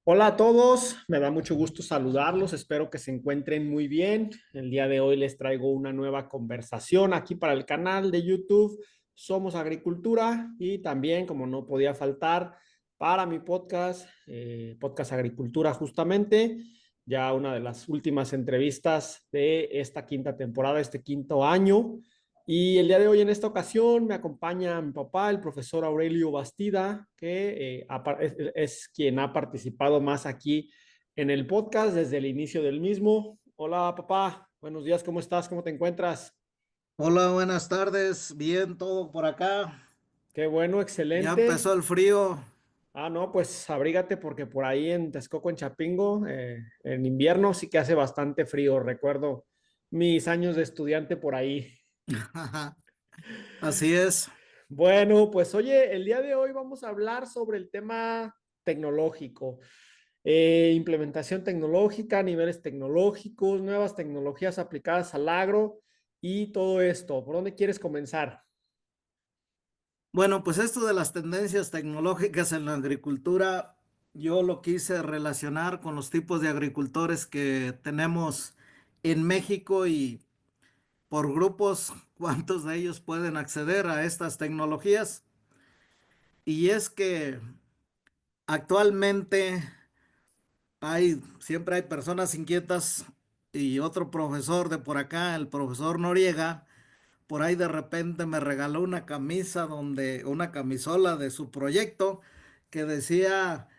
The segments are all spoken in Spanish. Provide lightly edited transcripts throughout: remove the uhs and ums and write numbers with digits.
Hola a todos, me da mucho gusto saludarlos, espero que se encuentren muy bien. El día de hoy les traigo una nueva conversación aquí para el canal de YouTube Somos Agricultura y también, como no podía faltar, para mi podcast, Podcast Agricultura justamente, ya una de las últimas entrevistas de esta quinta temporada, este quinto año. Y el día de hoy, en esta ocasión, me acompaña mi papá, el profesor Aurelio Bastida, que es quien ha participado más aquí en el podcast desde el inicio del mismo. Hola, papá. Buenos días, ¿cómo estás? ¿Cómo te encuentras? Hola, buenas tardes. Bien, todo por acá. Qué bueno, Ya empezó excelente. el frío. Ah, no, pues abrígate porque por ahí en Texcoco, en Chapingo, en invierno sí que hace bastante frío. Recuerdo mis años de estudiante por ahí. Así es. Bueno, pues oye, el día de hoy vamos a hablar sobre el tema tecnológico, implementación tecnológica, niveles tecnológicos, nuevas tecnologías aplicadas al agro y todo esto. ¿Por dónde quieres comenzar? Bueno, pues esto de las tendencias tecnológicas en la agricultura, yo lo quise relacionar con los tipos de agricultores que tenemos en México y por grupos, cuántos de ellos pueden acceder a estas tecnologías. Y es que actualmente siempre hay personas inquietas y otro profesor de por acá, el profesor Noriega. Por ahí de repente me regaló una una camisola de su proyecto que decía,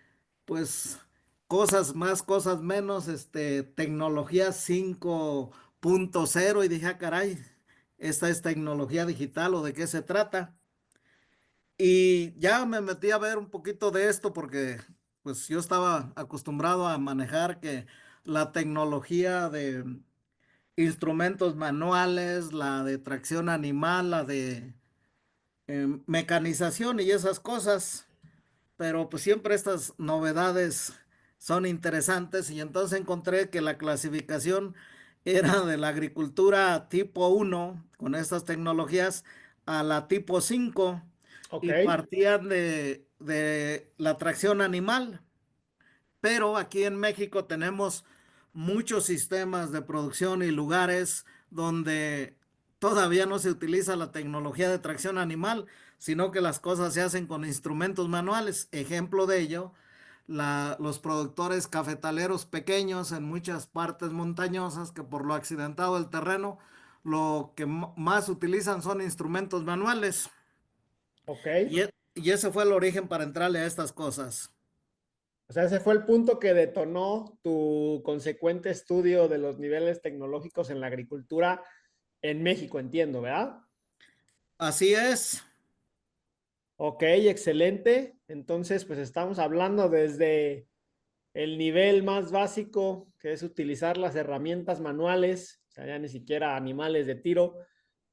pues, cosas más, cosas menos, tecnología 5.0 y dije, ah, caray, esta es tecnología digital o de qué se trata. Y ya me metí a ver un poquito de esto porque, pues, yo estaba acostumbrado a manejar que la tecnología de instrumentos manuales, la de tracción animal, la de mecanización y esas cosas, pero pues siempre estas novedades son interesantes y entonces encontré que la clasificación era de la agricultura tipo uno con estas tecnologías a la tipo 5 Ok, y partían de la tracción animal. Pero aquí en México tenemos muchos sistemas de producción y lugares donde todavía no se utiliza la tecnología de tracción animal, sino que las cosas se hacen con instrumentos manuales. Ejemplo de ello, los productores cafetaleros pequeños en muchas partes montañosas que por lo accidentado del terreno, lo que más utilizan son instrumentos manuales. ok. Y ese fue el origen para entrarle a estas cosas. O sea, ese fue el punto que detonó tu consecuente estudio de los niveles tecnológicos en la agricultura en México, entiendo, ¿verdad? Así es. Ok, excelente. Entonces, pues estamos hablando desde el nivel más básico, que es utilizar las herramientas manuales, o sea, ya ni siquiera animales de tiro,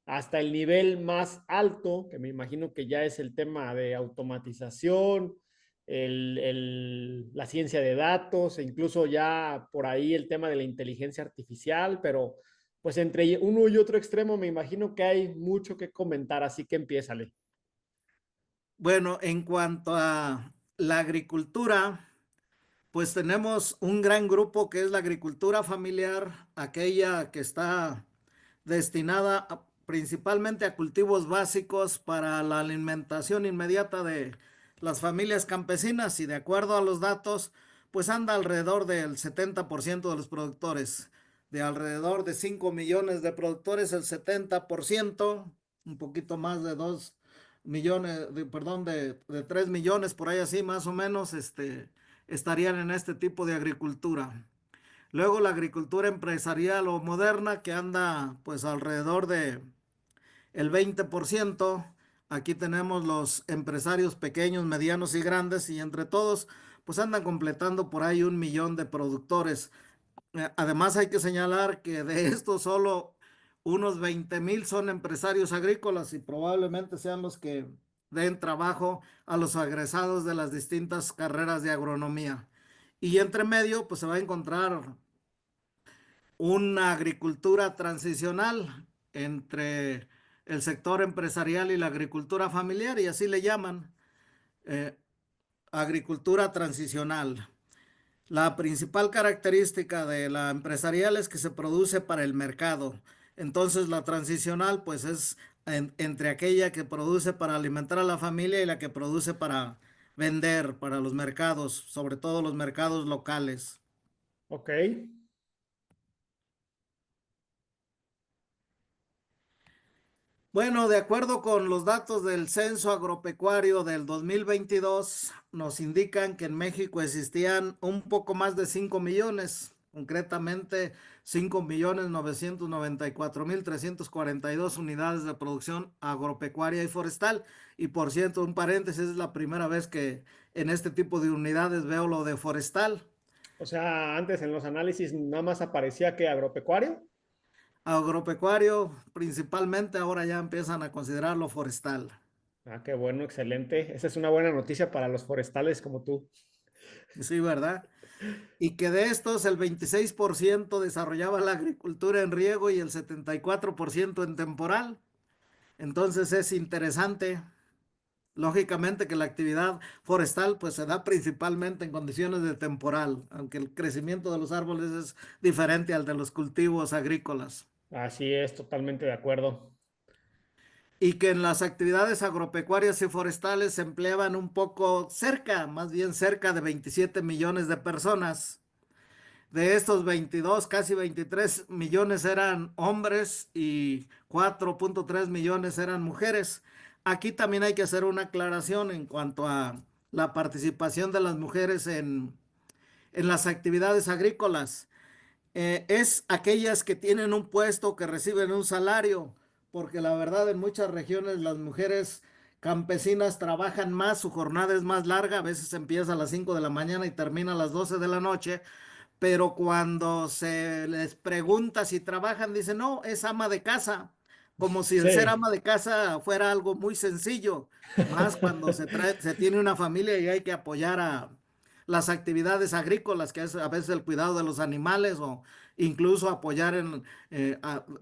hasta el nivel más alto, que me imagino que ya es el tema de automatización, la ciencia de datos, e incluso ya por ahí el tema de la inteligencia artificial, pero pues entre uno y otro extremo me imagino que hay mucho que comentar, así que empiézale. Bueno, en cuanto a la agricultura, pues tenemos un gran grupo que es la agricultura familiar, aquella que está destinada principalmente a cultivos básicos para la alimentación inmediata de las familias campesinas y de acuerdo a los datos, pues anda alrededor del 70% de los productores. De alrededor de 5 millones de productores, el 70%, un poquito más de 2 millones, perdón, de 3 millones, por ahí así más o menos, estarían en este tipo de agricultura. Luego la agricultura empresarial o moderna que anda pues alrededor de el 20%. Aquí tenemos los empresarios pequeños, medianos y grandes y entre todos pues andan completando por ahí 1 millón de productores. Además hay que señalar que de estos solo unos 20,000 son empresarios agrícolas y probablemente sean los que den trabajo a los egresados de las distintas carreras de agronomía. Y entre medio pues se va a encontrar una agricultura transicional entre el sector empresarial y la agricultura familiar, y así le llaman, eh, agricultura transicional. La principal característica de la empresarial es que se produce para el mercado. Entonces la transicional pues es entre aquella que produce para alimentar a la familia y la que produce para vender para los mercados, sobre todo los mercados locales. Ok. Bueno, de acuerdo con los datos del Censo Agropecuario del 2022, nos indican que en México existían un poco más de 5 millones, concretamente 5.994.342 unidades de producción agropecuaria y forestal. Y por cierto, un paréntesis, es la primera vez que en este tipo de unidades veo lo de forestal. O sea, antes en los análisis nada más aparecía que agropecuario. Agropecuario principalmente, ahora ya empiezan a considerarlo forestal. Ah, qué bueno, excelente. Esa es una buena noticia para los forestales como tú. Sí, ¿verdad? Y que de estos el 26% desarrollaba la agricultura en riego y el 74% en temporal. Entonces es interesante, lógicamente, que la actividad forestal pues se da principalmente en condiciones de temporal, aunque el crecimiento de los árboles es diferente al de los cultivos agrícolas. Así es, totalmente de acuerdo. Y que en las actividades agropecuarias y forestales se empleaban un poco cerca, más bien cerca de 27 millones de personas. De estos 22, casi 23 millones eran hombres y 4.3 millones eran mujeres. Aquí también hay que hacer una aclaración en cuanto a la participación de las mujeres en las actividades agrícolas. Es aquellas que tienen un puesto, que reciben un salario, porque la verdad en muchas regiones las mujeres campesinas trabajan más, su jornada es más larga, a veces empieza a las 5 de la mañana y termina a las 12 de la noche, pero cuando se les pregunta si trabajan, dicen, no, es ama de casa, como si el ser Sí, ama de casa fuera algo muy sencillo, más cuando se tiene una familia y hay que apoyar a las actividades agrícolas, que es a veces el cuidado de los animales o incluso apoyar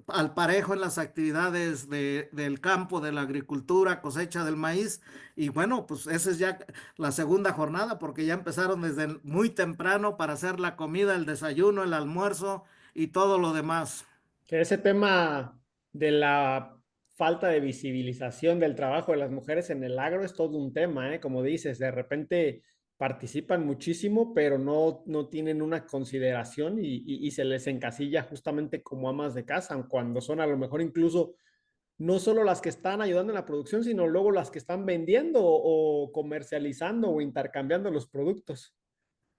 al parejo en las actividades del campo, de la agricultura, cosecha del maíz. Y bueno, pues esa es ya la segunda jornada, porque ya empezaron desde muy temprano para hacer la comida, el desayuno, el almuerzo y todo lo demás. que ese tema de la falta de visibilización del trabajo de las mujeres en el agro es todo un tema, ¿eh? Como dices, de repente participan muchísimo, pero no tienen una consideración y se les encasilla justamente como amas de casa, cuando son a lo mejor incluso no solo las que están ayudando en la producción, sino luego las que están vendiendo o comercializando o intercambiando los productos.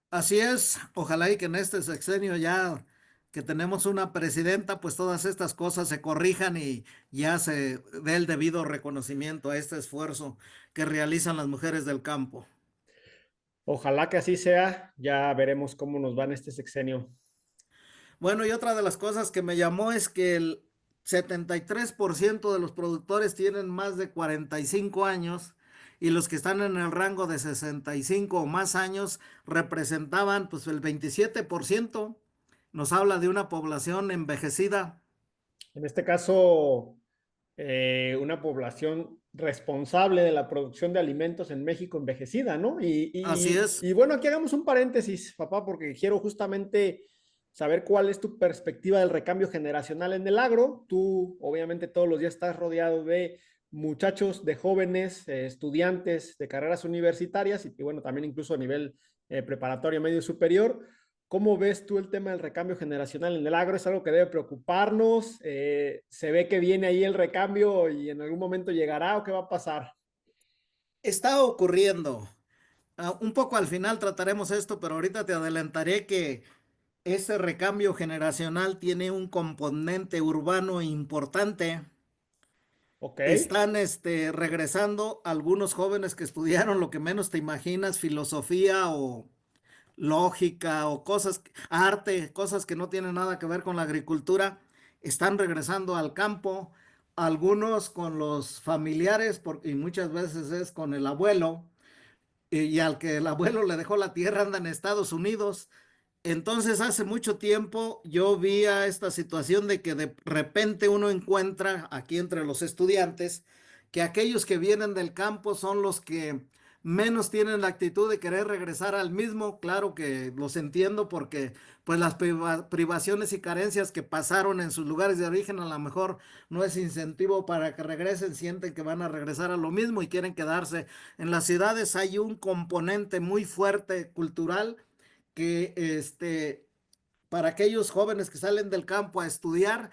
Así es, ojalá y que en este sexenio ya que tenemos una presidenta, pues todas estas cosas se corrijan y ya se dé el debido reconocimiento a este esfuerzo que realizan las mujeres del campo. Ojalá que así sea, ya veremos cómo nos va en este sexenio. Bueno, y otra de las cosas que me llamó es que el 73% de los productores tienen más de 45 años y los que están en el rango de 65 o más años representaban pues el 27%. Nos habla de una población envejecida. En este caso, una población responsable de la producción de alimentos en México envejecida, ¿no? Así es. Y bueno, aquí hagamos un paréntesis, papá, porque quiero justamente saber cuál es tu perspectiva del recambio generacional en el agro. Tú, obviamente, todos los días estás rodeado de muchachos, de jóvenes, estudiantes de carreras universitarias y bueno, también incluso a nivel preparatorio, medio superior. ¿Cómo ves tú el tema del recambio generacional en el agro? ¿Es algo que debe preocuparnos? ¿Se ve que viene ahí el recambio y en algún momento llegará o qué va a pasar? Está ocurriendo. Un poco al final trataremos esto, pero ahorita te adelantaré que ese recambio generacional tiene un componente urbano importante. Ok, Están regresando algunos jóvenes que estudiaron lo que menos te imaginas, filosofía o lógica o cosas, arte, cosas que no tienen nada que ver con la agricultura. Están regresando al campo, algunos con los familiares, y muchas veces es con el abuelo, y al que el abuelo le dejó la tierra anda en Estados Unidos. Entonces, hace mucho tiempo yo vi a esta situación de que de repente uno encuentra aquí entre los estudiantes que aquellos que vienen del campo son los que menos tienen la actitud de querer regresar al mismo. Claro que los entiendo porque pues las privaciones y carencias que pasaron en sus lugares de origen a lo mejor no es incentivo para que regresen, sienten que van a regresar a lo mismo y quieren quedarse. En las ciudades hay un componente muy fuerte cultural que para aquellos jóvenes que salen del campo a estudiar,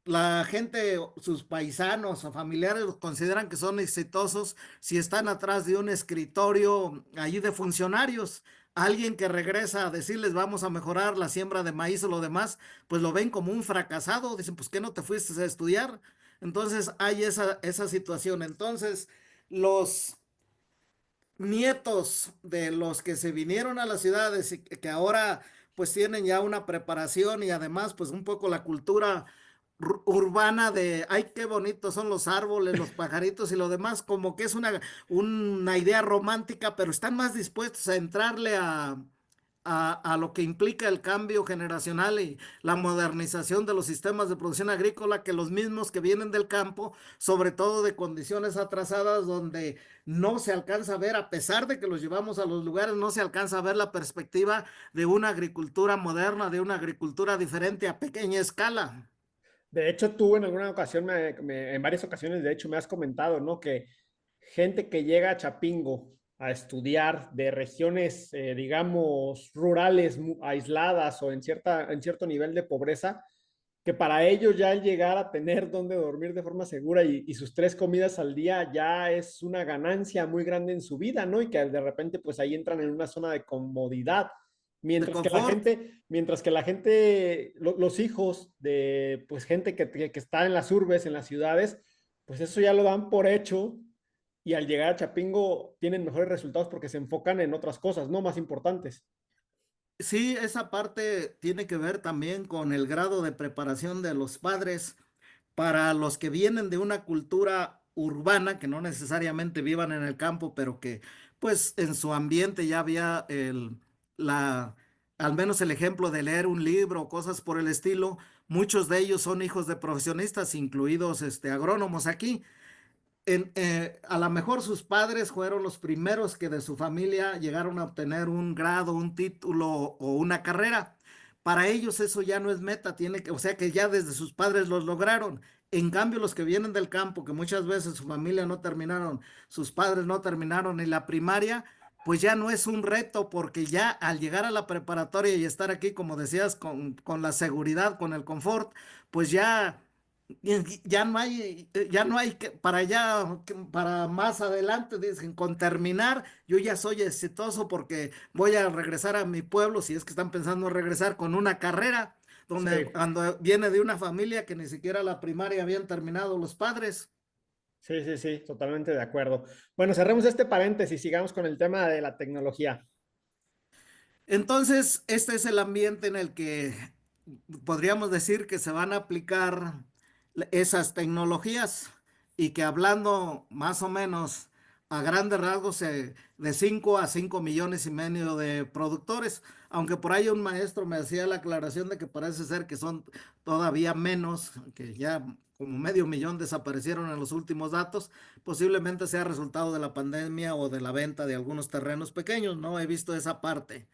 la gente, sus paisanos o familiares los consideran que son exitosos si están atrás de un escritorio allí de funcionarios. Alguien que regresa a decirles vamos a mejorar la siembra de maíz o lo demás, pues lo ven como un fracasado. Dicen, pues ¿qué no te fuiste a estudiar? Entonces hay esa situación. Entonces, los nietos de los que se vinieron a las ciudades y que ahora pues tienen ya una preparación y además pues un poco la cultura urbana de, ay, qué bonitos son los árboles, los pajaritos y lo demás, como que es una idea romántica, pero están más dispuestos a entrarle a lo que implica el cambio generacional y la modernización de los sistemas de producción agrícola que los mismos que vienen del campo, sobre todo de condiciones atrasadas donde no se alcanza a ver, a pesar de que los llevamos a los lugares, no se alcanza a ver la perspectiva de una agricultura moderna, de una agricultura diferente a pequeña escala. De hecho, tú en alguna ocasión, en varias ocasiones, de hecho, me has comentado, ¿no? Que gente que llega a Chapingo a estudiar de regiones, digamos, rurales, aisladas o en cierto nivel de pobreza, que para ellos ya el llegar a tener donde dormir de forma segura y sus tres comidas al día ya es una ganancia muy grande en su vida, ¿no? Y que de repente pues ahí entran en una zona de comodidad. De confort. Mientras que la gente, los hijos de pues gente que está en las urbes, en las ciudades, pues eso ya lo dan por hecho y al llegar a Chapingo tienen mejores resultados porque se enfocan en otras cosas, no más importantes. Sí, esa parte tiene que ver también con el grado de preparación de los padres para los que vienen de una cultura urbana, que no necesariamente vivan en el campo, pero que pues en su ambiente ya había al menos el ejemplo de leer un libro o cosas por el estilo. Muchos de ellos son hijos de profesionistas, incluidos agrónomos aquí. A lo mejor sus padres fueron los primeros que de su familia llegaron a obtener un grado, un título o una carrera. Para ellos eso ya no es meta, o sea que ya desde sus padres los lograron. En cambio, los que vienen del campo, que muchas veces su familia no terminaron, sus padres no terminaron ni la primaria, pues ya no es un reto, porque ya al llegar a la preparatoria y estar aquí, como decías, con la seguridad, con el confort, pues ya no hay que, para allá, para más adelante, dicen, con terminar, yo ya soy exitoso porque voy a regresar a mi pueblo, si es que están pensando en regresar con una carrera, donde Sí, cuando viene de una familia que ni siquiera la primaria habían terminado los padres. sí, sí, sí, totalmente de acuerdo. Bueno, cerremos este paréntesis, sigamos con el tema de la tecnología. Entonces, este es el ambiente en el que podríamos decir que se van a aplicar esas tecnologías y que hablando más o menos a grandes rasgos de 5 a 5 millones y medio de productores, aunque por ahí un maestro me hacía la aclaración de que parece ser que son todavía menos, que ya como medio millón desaparecieron en los últimos datos, posiblemente sea resultado de la pandemia o de la venta de algunos terrenos pequeños, no he visto esa parte.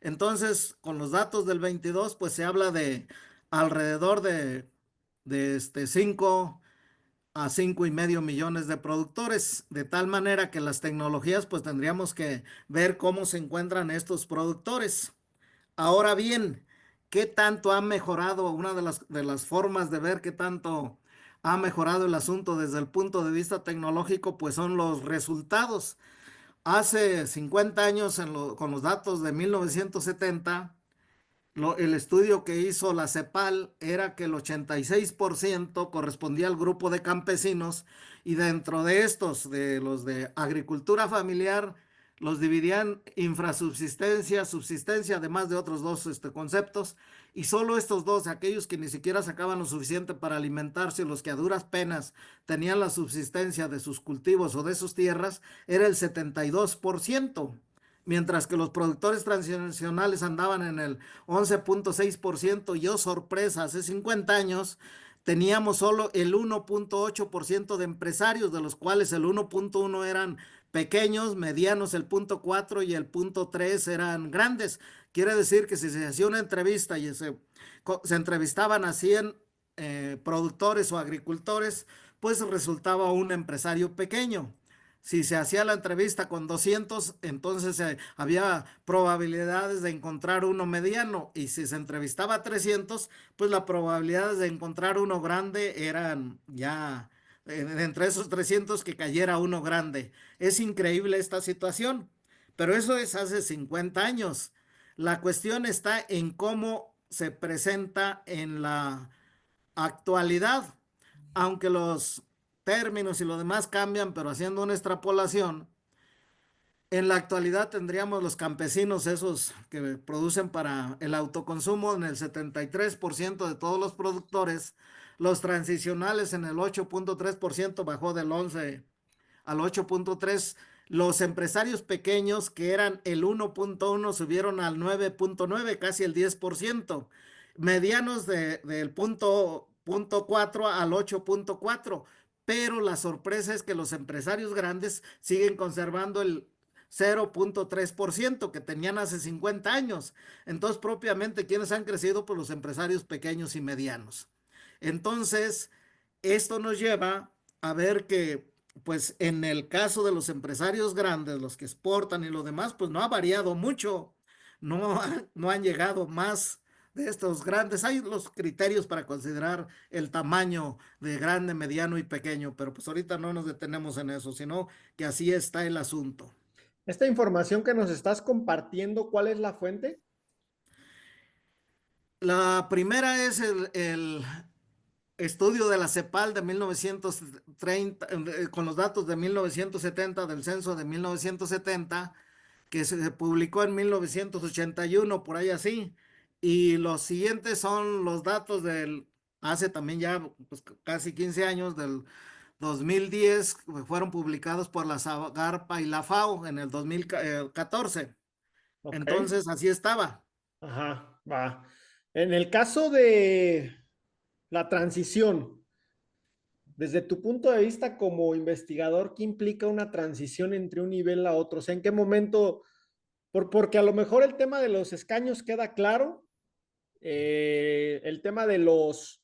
Entonces, con los datos del 22, pues se habla de alrededor de 5 a 5,5 millones de productores, de tal manera que las tecnologías, pues tendríamos que ver cómo se encuentran estos productores. Ahora bien, ¿qué tanto ha mejorado? Una de las formas de ver qué tanto ha mejorado el asunto desde el punto de vista tecnológico, pues son los resultados. Hace 50 años, con los datos de 1970, el estudio que hizo la CEPAL era que el 86% correspondía al grupo de campesinos y dentro de estos, de los de agricultura familiar, los dividían infrasubsistencia, subsistencia, además de otros dos conceptos, y solo estos dos, aquellos que ni siquiera sacaban lo suficiente para alimentarse, los que a duras penas tenían la subsistencia de sus cultivos o de sus tierras, era el 72%. Mientras que los productores tradicionales andaban en el 11,6%, yo sorpresa, hace 50 años teníamos solo el 1,8% de empresarios, de los cuales el 1,1% eran pequeños, medianos el punto 4 y el punto 3 eran grandes. Quiere decir que si se hacía una entrevista y se entrevistaban a 100 productores o agricultores, pues resultaba un empresario pequeño. Si se hacía la entrevista con 200, entonces había probabilidades de encontrar uno mediano. Y si se entrevistaba a 300, pues las probabilidades de encontrar uno grande eran ya entre esos 300 que cayera uno grande. Es increíble esta situación, pero eso es hace 50 años. La cuestión está en cómo se presenta en la actualidad, aunque los términos y lo demás cambian, pero haciendo una extrapolación, en la actualidad tendríamos los campesinos, esos que producen para el autoconsumo en el 73% de todos los productores, los transicionales en el 8.3%, bajó del 11 al 8.3%. Los empresarios pequeños, que eran el 1.1, subieron al 9.9, casi el 10%. Medianos del punto 4 al 8.4. Pero la sorpresa es que los empresarios grandes siguen conservando el 0.3% que tenían hace 50 años. Entonces, propiamente, ¿quiénes han crecido? Pues los empresarios pequeños y medianos. Entonces, esto nos lleva a ver que pues en el caso de los empresarios grandes, los que exportan y lo demás, pues no ha variado mucho, no han llegado más de estos grandes. Hay los criterios para considerar el tamaño de grande, mediano y pequeño, pero pues ahorita no nos detenemos en eso, sino que así está el asunto. Esta información que nos estás compartiendo, ¿cuál es la fuente? La primera es el estudio de la CEPAL de 1930, con los datos de 1970, del censo de 1970, que se publicó en 1981, por ahí así. Y los siguientes son los datos hace también ya pues, casi 15 años, del 2010, que fueron publicados por la SAGARPA y la FAO en el 2014. Ok. Entonces, así estaba. Ajá, va. En el caso de la transición, desde tu punto de vista como investigador, ¿qué implica una transición entre un nivel a otro? O sea, ¿en qué momento? Porque a lo mejor el tema de los escaños queda claro, el tema de los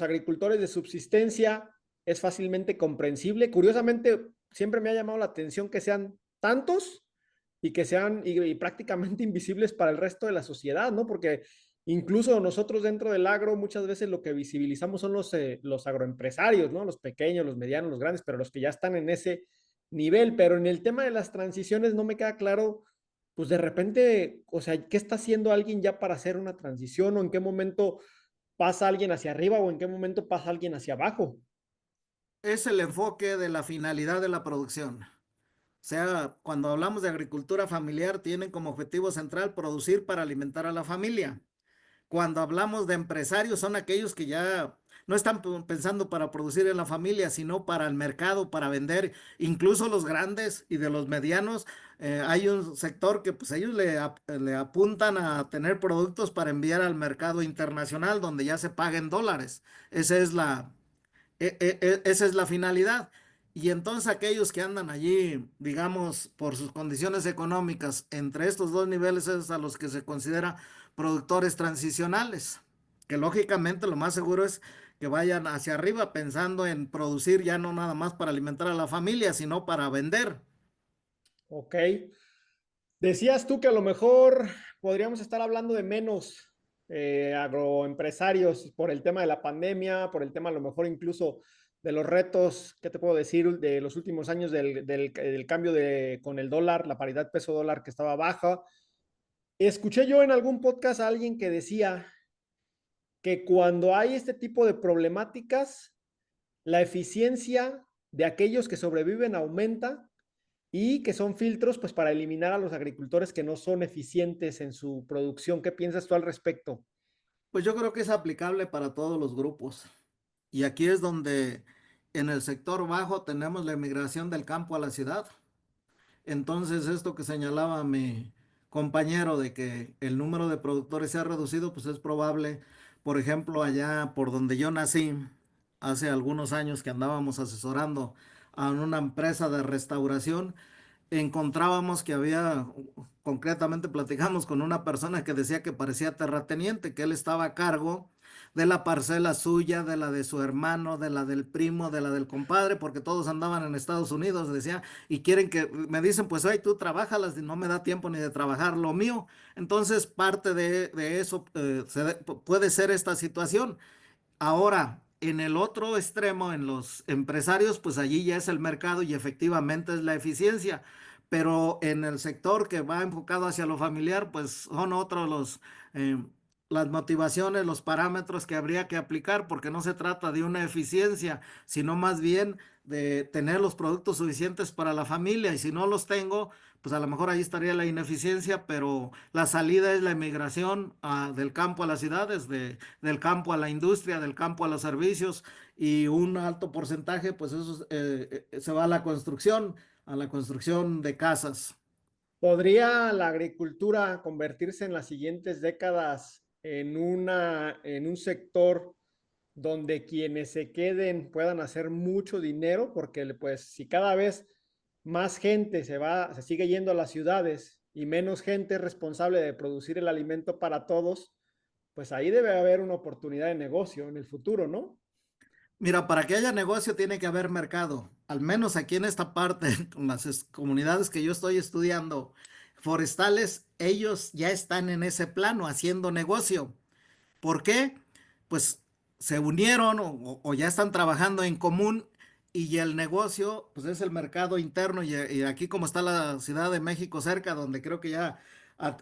agricultores de subsistencia es fácilmente comprensible. Curiosamente, siempre me ha llamado la atención que sean tantos y que sean y prácticamente invisibles para el resto de la sociedad, ¿no? Porque incluso nosotros dentro del agro muchas veces lo que visibilizamos son los agroempresarios, ¿no? Los pequeños, los medianos, los grandes, pero los que ya están en ese nivel. Pero en el tema de las transiciones no me queda claro, pues de repente, o sea, ¿qué está haciendo alguien ya para hacer una transición o en qué momento pasa alguien hacia arriba o en qué momento pasa alguien hacia abajo? Es el enfoque de la finalidad de la producción. O sea, cuando hablamos de agricultura familiar, tienen como objetivo central producir para alimentar a la familia. Cuando hablamos de empresarios, son aquellos que ya no están pensando para producir en la familia, sino para el mercado, para vender. Incluso los grandes y de los medianos, hay un sector que pues ellos le apuntan a tener productos para enviar al mercado internacional, donde ya se paguen dólares. Esa es esa es la finalidad. Y entonces aquellos que andan allí, digamos, por sus condiciones económicas, entre estos dos niveles es a los que se considera productores transicionales, que lógicamente lo más seguro es que vayan hacia arriba pensando en producir ya no nada más para alimentar a la familia, sino para vender. Ok. Decías tú que a lo mejor podríamos estar hablando de menos agroempresarios por el tema de la pandemia, por el tema a lo mejor incluso de los retos, ¿qué te puedo decir? De los últimos años del cambio con el dólar, la paridad peso-dólar que estaba baja. Escuché yo en algún podcast a alguien que decía que cuando hay este tipo de problemáticas, la eficiencia de aquellos que sobreviven aumenta y que son filtros pues para eliminar a los agricultores que no son eficientes en su producción. ¿Qué piensas tú al respecto? Pues yo creo que es aplicable para todos los grupos. Y aquí es donde en el sector bajo tenemos la emigración del campo a la ciudad. Entonces, esto que señalaba mi compañero de que el número de productores se ha reducido, pues es probable, por ejemplo, allá por donde yo nací, hace algunos años que andábamos asesorando a una empresa de restauración, encontrábamos que había, concretamente platicamos con una persona que decía que parecía terrateniente, que él estaba a cargo de la parcela suya, de la de su hermano, de la del primo, de la del compadre, porque todos andaban en Estados Unidos, decía, y quieren que, me dicen, pues, ay, tú trabajas, no me da tiempo ni de trabajar lo mío. Entonces, parte de eso puede ser esta situación. Ahora, en el otro extremo, en los empresarios, pues allí ya es el mercado y efectivamente es la eficiencia. Pero en el sector que va enfocado hacia lo familiar, pues son otros eh, las motivaciones, los parámetros que habría que aplicar, porque no se trata de una eficiencia, sino más bien de tener los productos suficientes para la familia. Y si no los tengo, pues a lo mejor ahí estaría la ineficiencia, pero la salida es la emigración del campo a las ciudades, del campo a la industria, del campo a los servicios, y un alto porcentaje, pues eso se va a la construcción de casas. ¿Podría la agricultura convertirse en las siguientes décadas en un sector donde quienes se queden puedan hacer mucho dinero? Porque pues si cada vez más gente se sigue yendo a las ciudades y menos gente es responsable de producir el alimento para todos, pues ahí debe haber una oportunidad de negocio en el futuro, ¿no? Mira, para que haya negocio tiene que haber mercado. Al menos aquí en esta parte, con las comunidades que yo estoy estudiando, forestales, ellos ya están en ese plano haciendo negocio. ¿Por qué? Pues se unieron o ya están trabajando en común, y el negocio, pues es el mercado interno, y aquí como está la Ciudad de México cerca, donde creo que ya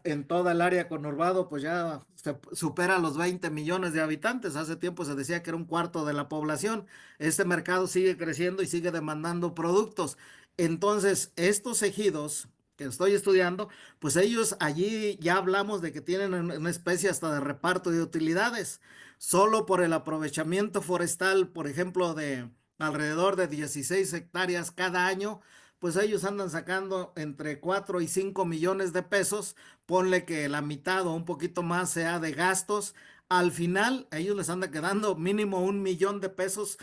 en toda el área conurbado, pues ya se supera los 20 millones de habitantes. Hace tiempo se decía que era un cuarto de la población. Este mercado sigue creciendo y sigue demandando productos. Entonces, estos ejidos que estoy estudiando, pues ellos allí ya hablamos de que tienen una especie hasta de reparto de utilidades, solo por el aprovechamiento forestal, por ejemplo, de alrededor de 16 hectáreas cada año. Pues ellos andan sacando entre 4 y 5 millones de pesos. Ponle que la mitad o un poquito más sea de gastos. Al final, a ellos les anda quedando mínimo 1 millón de pesos,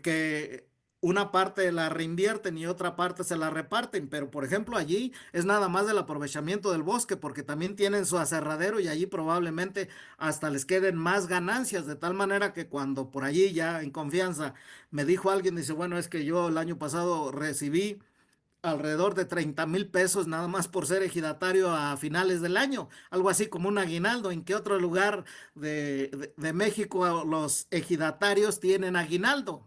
que una parte la reinvierten y otra parte se la reparten. Pero por ejemplo allí es nada más del aprovechamiento del bosque, porque también tienen su aserradero y allí probablemente hasta les queden más ganancias, de tal manera que cuando por allí ya en confianza me dijo alguien, dice, bueno, es que yo el año pasado recibí alrededor de 30,000 pesos nada más por ser ejidatario a finales del año, algo así como un aguinaldo. ¿En qué otro lugar de México los ejidatarios tienen aguinaldo?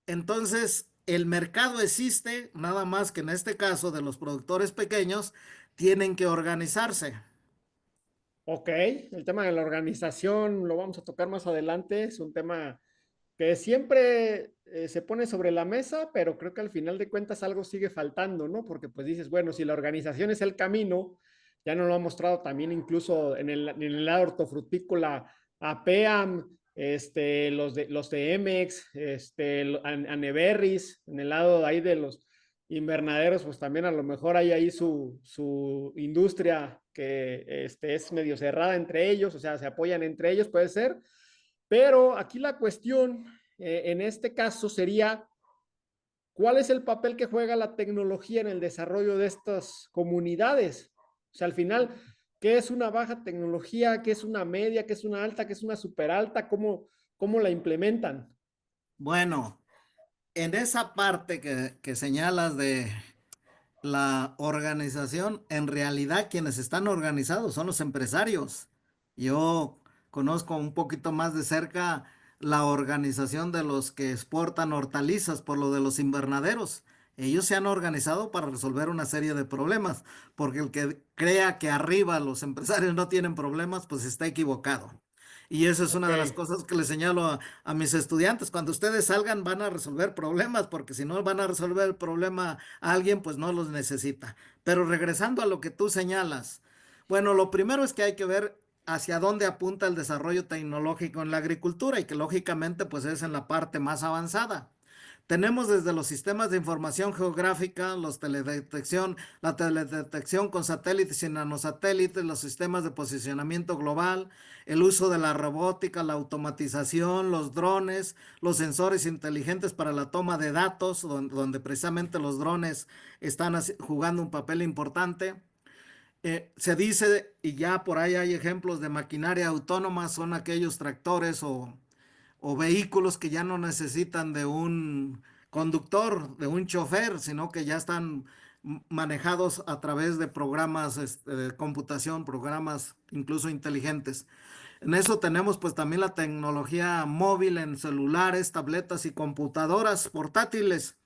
Entonces, el mercado existe, nada más que en este caso de los productores pequeños tienen que organizarse. Ok, el tema de la organización lo vamos a tocar más adelante. Es un tema que siempre se pone sobre la mesa, pero creo que al final de cuentas algo sigue faltando, ¿no? Porque pues dices, bueno, si la organización es el camino, ya nos lo ha mostrado también incluso en el lado hortofrutícola a PEAM, los de Emex, a Neverris, en el lado ahí de los invernaderos, pues también a lo mejor hay ahí su industria que es medio cerrada entre ellos, o sea, se apoyan entre ellos, puede ser, pero aquí la cuestión en este caso sería, ¿cuál es el papel que juega la tecnología en el desarrollo de estas comunidades? O sea, al final, ¿qué es una baja tecnología? ¿Qué es una media? ¿Qué es una alta? ¿Qué es una super alta? ¿Cómo la implementan? Bueno, en esa parte que señalas de la organización, en realidad quienes están organizados son los empresarios. Yo conozco un poquito más de cerca la organización de los que exportan hortalizas por lo de los invernaderos. Ellos se han organizado para resolver una serie de problemas, porque el que crea que arriba los empresarios no tienen problemas, pues está equivocado. Y esa es Ok, una de las cosas que les señalo a mis estudiantes. Cuando ustedes salgan van a resolver problemas, porque si no van a resolver el problema a alguien, pues no los necesita. Pero regresando a lo que tú señalas, bueno, lo primero es que hay que ver hacia dónde apunta el desarrollo tecnológico en la agricultura, y que lógicamente pues es en la parte más avanzada. Tenemos desde los sistemas de información geográfica, la teledetección con satélites y nanosatélites, los sistemas de posicionamiento global, el uso de la robótica, la automatización, los drones, los sensores inteligentes para la toma de datos, donde precisamente los drones están jugando un papel importante. Se dice, y ya por ahí hay ejemplos de maquinaria autónoma, son aquellos tractores o vehículos que ya no necesitan de un conductor, de un chofer, sino que ya están manejados a través de programas de computación, programas incluso inteligentes. En eso tenemos pues también la tecnología móvil en celulares, tabletas y computadoras portátiles,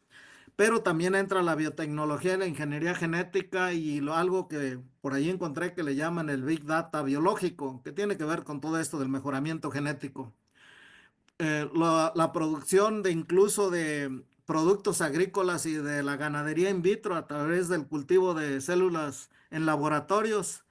pero también entra la biotecnología y la ingeniería genética y algo que por ahí encontré que le llaman el Big Data biológico, que tiene que ver con todo esto del mejoramiento genético. La producción de incluso de productos agrícolas y de la ganadería in vitro a través del cultivo de células en laboratorios,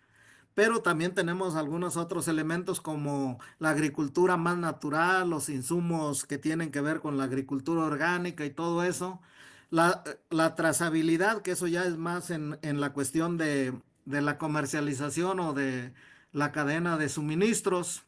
pero también tenemos algunos otros elementos como la agricultura más natural, los insumos que tienen que ver con la agricultura orgánica y todo eso. La trazabilidad, que eso ya es más en la cuestión de la comercialización o de la cadena de suministros,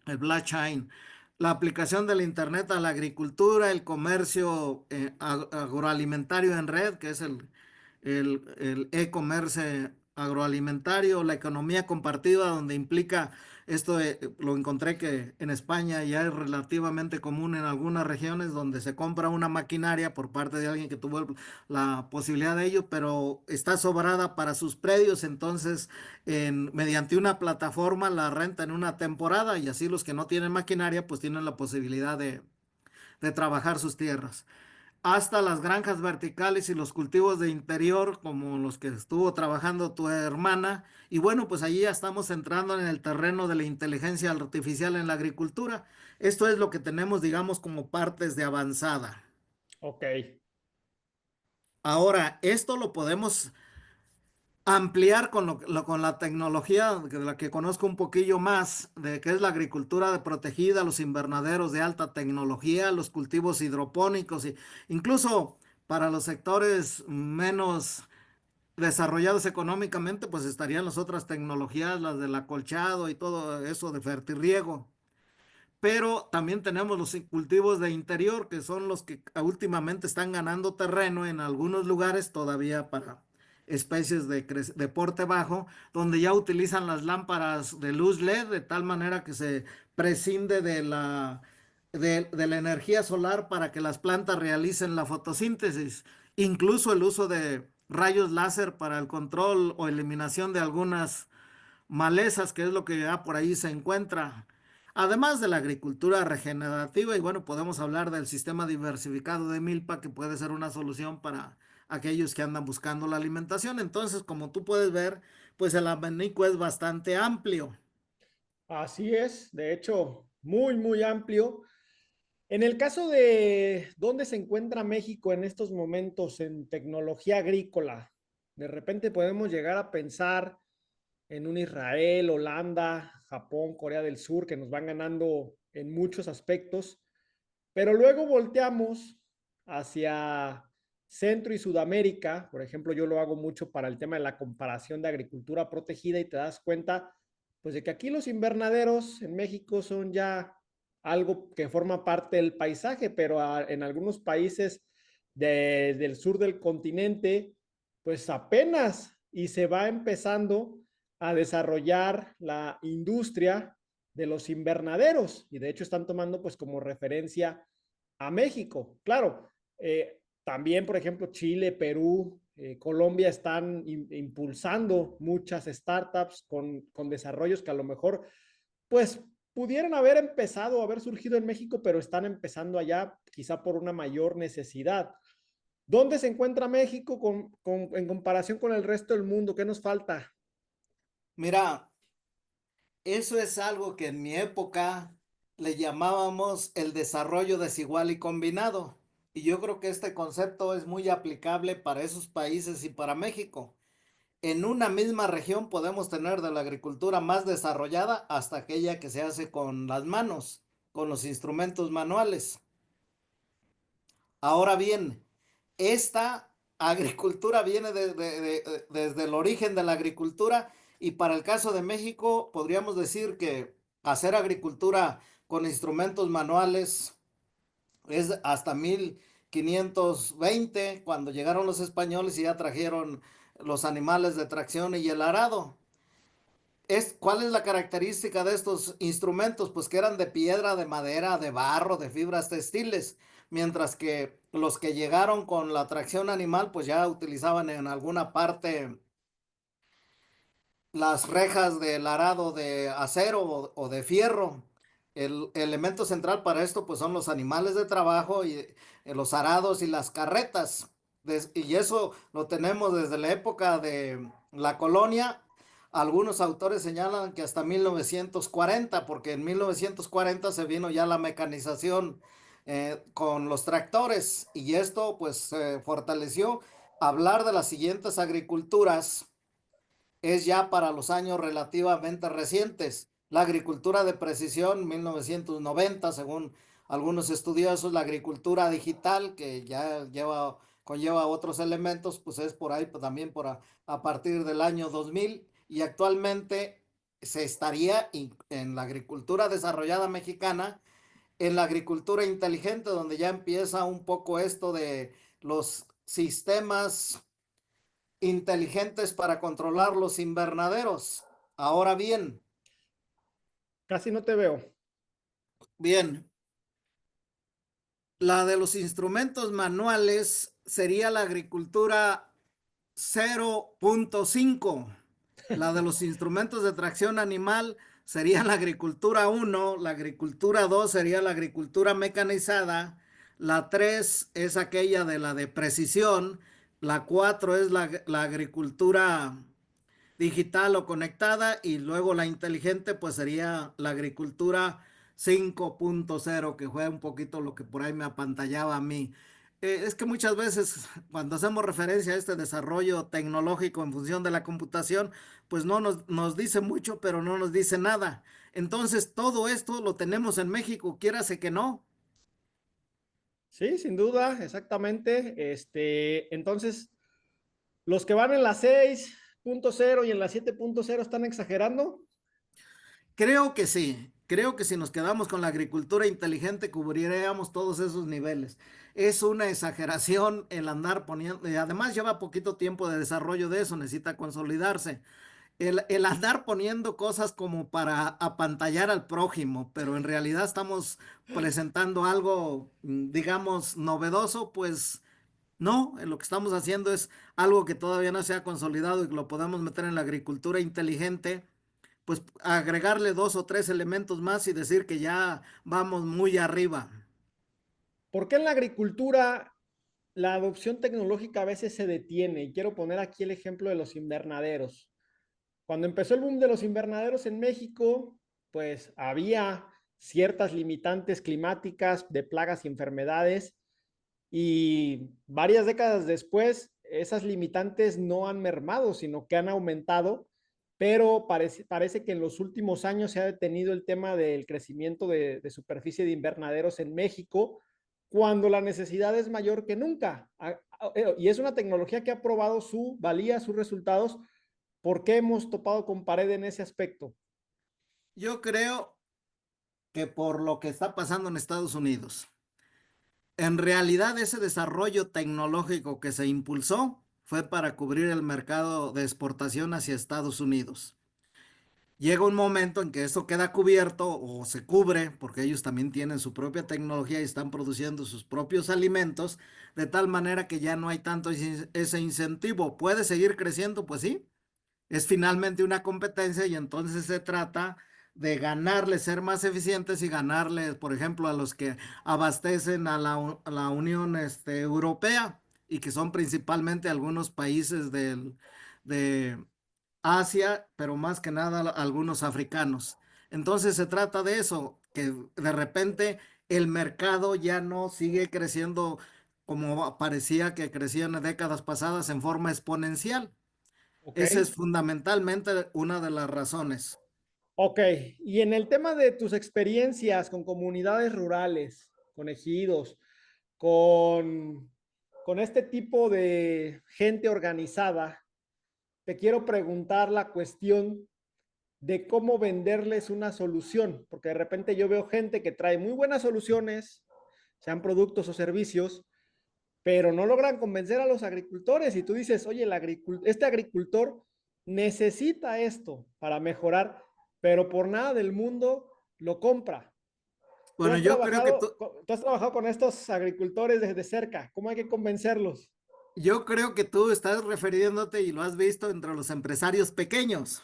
el blockchain. La aplicación del Internet a la agricultura, el comercio agroalimentario en red, que es el e-commerce agroalimentario, la economía compartida, donde implica esto, lo encontré que en España ya es relativamente común en algunas regiones donde se compra una maquinaria por parte de alguien que tuvo la posibilidad de ello, pero está sobrada para sus predios, entonces mediante una plataforma la renta en una temporada y así los que no tienen maquinaria pues tienen la posibilidad de trabajar sus tierras hasta las granjas verticales y los cultivos de interior, como los que estuvo trabajando tu hermana. Y bueno, pues allí ya estamos entrando en el terreno de la inteligencia artificial en la agricultura. Esto es lo que tenemos, digamos, como partes de avanzada. Ok. Ahora, esto lo podemos ampliar con la tecnología de la que conozco un poquillo más, de que es la agricultura de protegida, los invernaderos de alta tecnología, los cultivos hidropónicos, y incluso para los sectores menos desarrollados económicamente, pues estarían las otras tecnologías, las del acolchado y todo eso de fertirriego. Pero también tenemos los cultivos de interior, que son los que últimamente están ganando terreno en algunos lugares todavía para especies de porte bajo, donde ya utilizan las lámparas de luz LED de tal manera que se prescinde de la energía solar para que las plantas realicen la fotosíntesis. Incluso el uso de rayos láser para el control o eliminación de algunas malezas, que es lo que ya por ahí se encuentra. Además de la agricultura regenerativa, y bueno, podemos hablar del sistema diversificado de milpa, que puede ser una solución para aquellos que andan buscando la alimentación. Entonces, como tú puedes ver, pues el abanico es bastante amplio. Así es, de hecho, muy, muy amplio. En el caso de dónde se encuentra México en estos momentos en tecnología agrícola, de repente podemos llegar a pensar en un Israel, Holanda, Japón, Corea del Sur, que nos van ganando en muchos aspectos, pero luego volteamos hacia Centro y Sudamérica. Por ejemplo, yo lo hago mucho para el tema de la comparación de agricultura protegida y te das cuenta pues de que aquí los invernaderos en México son ya algo que forma parte del paisaje, pero en algunos países del sur del continente, pues apenas y se va empezando a desarrollar la industria de los invernaderos y de hecho están tomando pues como referencia a México. Claro, también por ejemplo Chile, Perú, Colombia están impulsando muchas startups con desarrollos que a lo mejor pues pudieran haber empezado, haber surgido en México, pero están empezando allá quizá por una mayor necesidad. ¿Dónde se encuentra México en comparación con el resto del mundo? ¿Qué nos falta? Mira, eso es algo que en mi época le llamábamos el desarrollo desigual y combinado. Y yo creo que este concepto es muy aplicable para esos países y para México. En una misma región podemos tener de la agricultura más desarrollada hasta aquella que se hace con las manos, con los instrumentos manuales. Ahora bien, esta agricultura viene desde el origen de la agricultura y para el caso de México podríamos decir que hacer agricultura con instrumentos manuales es hasta 1520 cuando llegaron los españoles y ya trajeron los animales de tracción y el arado. ¿Cuál es la característica de estos instrumentos? Pues que eran de piedra, de madera, de barro, de fibras textiles, mientras que los que llegaron con la tracción animal, pues ya utilizaban en alguna parte las rejas del arado de acero o de fierro. El elemento central para esto pues son los animales de trabajo y los arados y las carretas. Y eso lo tenemos desde la época de la colonia. Algunos autores señalan que hasta 1940, porque en 1940 se vino ya la mecanización con los tractores y esto pues se fortaleció. Hablar de las siguientes agriculturas es ya para los años relativamente recientes. La agricultura de precisión, 1990, según algunos estudiosos, la agricultura digital, que ya conlleva otros elementos, pues es por ahí, pues también a partir del año 2000 y actualmente se estaría en la agricultura desarrollada mexicana, en la agricultura inteligente, donde ya empieza un poco esto de los sistemas inteligentes para controlar los invernaderos. Ahora bien, Casi no te veo. bien, la de los instrumentos manuales sería la agricultura 0.5. La de los instrumentos de tracción animal sería la agricultura 1, la agricultura 2 sería la agricultura mecanizada, la 3 es aquella de la de precisión, la 4 es la agricultura digital o conectada y luego la inteligente pues sería la agricultura 5.0 que fue un poquito lo que por ahí me apantallaba a mí. Es que muchas veces cuando hacemos referencia a este desarrollo tecnológico en función de la computación, pues no nos dice mucho, pero no nos dice nada. Entonces todo esto lo tenemos en México, quiérase que no. Sí, sin duda, exactamente. Entonces, los que van en la 6.0 y en la 7.0 están exagerando. Creo que sí, creo que si nos quedamos con la agricultura inteligente cubriríamos todos esos niveles. Es una exageración el andar poniendo, y además lleva poquito tiempo de desarrollo de eso, necesita consolidarse. El andar poniendo cosas como para apantallar al prójimo, pero en realidad estamos presentando algo, digamos, novedoso, pues no, lo que estamos haciendo es algo que todavía no se ha consolidado y que lo podemos meter en la agricultura inteligente pues agregarle dos o tres elementos más y decir que ya vamos muy arriba. ¿Por qué en la agricultura la adopción tecnológica a veces se detiene? Y quiero poner aquí el ejemplo de los invernaderos. Cuando empezó el boom de los invernaderos en México, pues había ciertas limitantes climáticas de plagas y enfermedades y varias décadas después esas limitantes no han mermado, sino que han aumentado, pero parece que en los últimos años se ha detenido el tema del crecimiento de superficie de invernaderos en México, cuando la necesidad es mayor que nunca. Y es una tecnología que ha probado su valía, sus resultados. ¿Por qué hemos topado con pared en ese aspecto? Yo creo que por lo que está pasando en Estados Unidos. En realidad ese desarrollo tecnológico que se impulsó fue para cubrir el mercado de exportación hacia Estados Unidos. Llega un momento en que esto queda cubierto o se cubre, porque ellos también tienen su propia tecnología y están produciendo sus propios alimentos, de tal manera que ya no hay tanto ese incentivo. ¿Puede seguir creciendo? Pues sí, es finalmente una competencia y entonces se trata de ganarle, ser más eficientes y ganarle, por ejemplo, a los que abastecen a a la Unión Europea y que son principalmente algunos países de Asia, pero más que nada algunos africanos. Entonces se trata de eso, que de repente el mercado ya no sigue creciendo como parecía que crecía en décadas pasadas en forma exponencial. Ok. Esa es fundamentalmente una de las razones. Ok, y en el tema de tus experiencias con comunidades rurales, con ejidos, con, con este tipo de gente organizada, te quiero preguntar la cuestión de cómo venderles una solución, porque de repente yo veo gente que trae muy buenas soluciones, sean productos o servicios, pero no logran convencer a los agricultores y tú dices, oye, este agricultor necesita esto para mejorar, pero por nada del mundo lo compra. Bueno, Tú has trabajado con estos agricultores desde cerca. ¿Cómo hay que convencerlos? yo creo que tú estás refiriéndote y lo has visto entre los empresarios pequeños.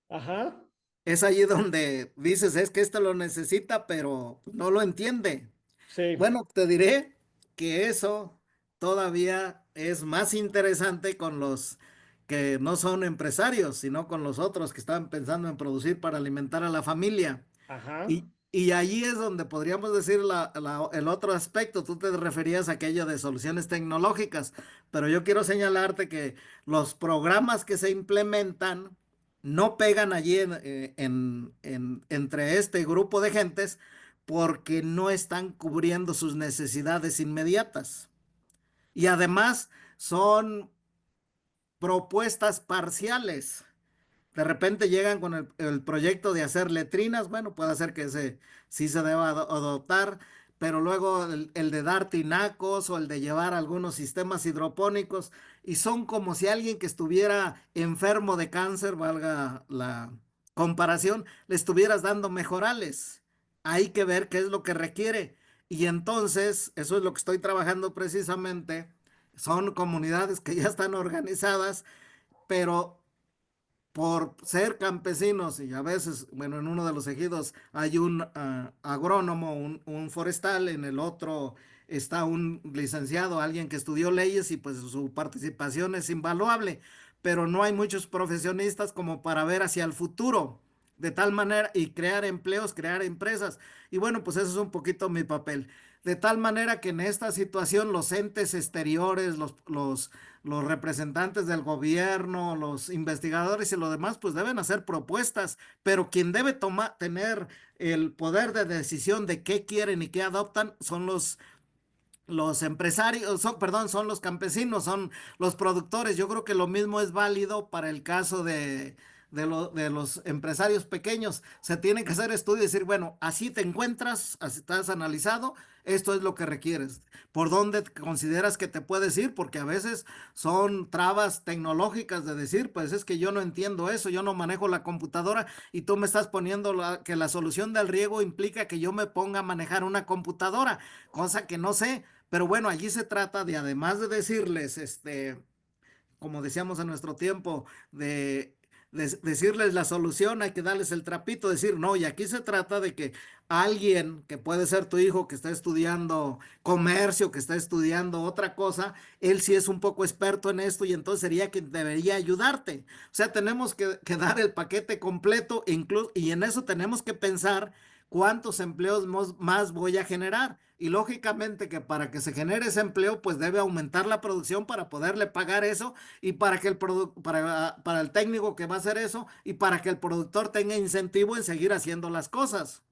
Ajá, Es allí donde dices, es que esto lo necesita, pero no lo entiende. sí, Bueno, te diré que eso todavía es más interesante con los que no son empresarios, sino con los otros que están pensando en producir para alimentar a la familia. ajá, Y allí es donde podríamos decir el otro aspecto. Tú te referías a aquello de soluciones tecnológicas, pero yo quiero señalarte que los programas que se implementan no pegan allí entre este grupo de gentes porque no están cubriendo sus necesidades inmediatas. Y además son propuestas parciales. De repente llegan con el proyecto de hacer letrinas, bueno, puede ser que sí se deba adoptar, pero luego el de dar tinacos o el de llevar algunos sistemas hidropónicos, y son como si alguien que estuviera enfermo de cáncer, valga la comparación, le estuvieras dando mejorales. Hay que ver qué es lo que requiere. Y entonces, eso es lo que estoy trabajando precisamente. Son comunidades que ya están organizadas, pero por ser campesinos y a veces, bueno, en uno de los ejidos hay un agrónomo, un forestal, en el otro está un licenciado, alguien que estudió leyes y pues su participación es invaluable, pero no hay muchos profesionistas como para ver hacia el futuro. De tal manera, y crear empleos, crear empresas. Y bueno, pues eso es un poquito mi papel. De tal manera que en esta situación los entes exteriores, los representantes del gobierno, los investigadores y lo demás, pues deben hacer propuestas, pero quien debe tener el poder de decisión de qué quieren y qué adoptan son los empresarios, perdón, son los campesinos, son los productores. Yo creo que lo mismo es válido para el caso de los empresarios pequeños. Se tienen que hacer estudios y decir, bueno, así te encuentras, así estás analizado, esto es lo que requieres. ¿Por dónde consideras que te puedes ir? Porque a veces son trabas tecnológicas de decir, pues es que yo no entiendo eso, yo no manejo la computadora y tú me estás poniendo que la solución del riego implica que yo me ponga a manejar una computadora, cosa que no sé. Pero bueno, allí se trata de, además de decirles, como decíamos en nuestro tiempo, de decirles la solución, hay que darles el trapito, decir, no, y aquí se trata de que alguien, que puede ser tu hijo que está estudiando comercio, que está estudiando otra cosa, él sí es un poco experto en esto y entonces sería quien debería ayudarte. O sea, tenemos que dar el paquete completo incluso, y en eso tenemos que pensar cuántos empleos más voy a generar. Y lógicamente que para que se genere ese empleo, pues debe aumentar la producción para poderle pagar eso y para que para el técnico que va a hacer eso y para que el productor tenga incentivo en seguir haciendo las cosas.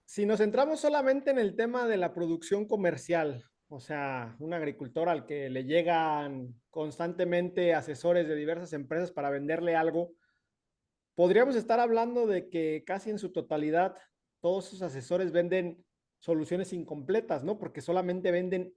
si nos centramos solamente en el tema de la producción comercial, o sea, un agricultor al que le llegan constantemente asesores de diversas empresas para venderle algo, podríamos estar hablando de que casi en su totalidad todos sus asesores venden soluciones incompletas, ¿no? Porque solamente venden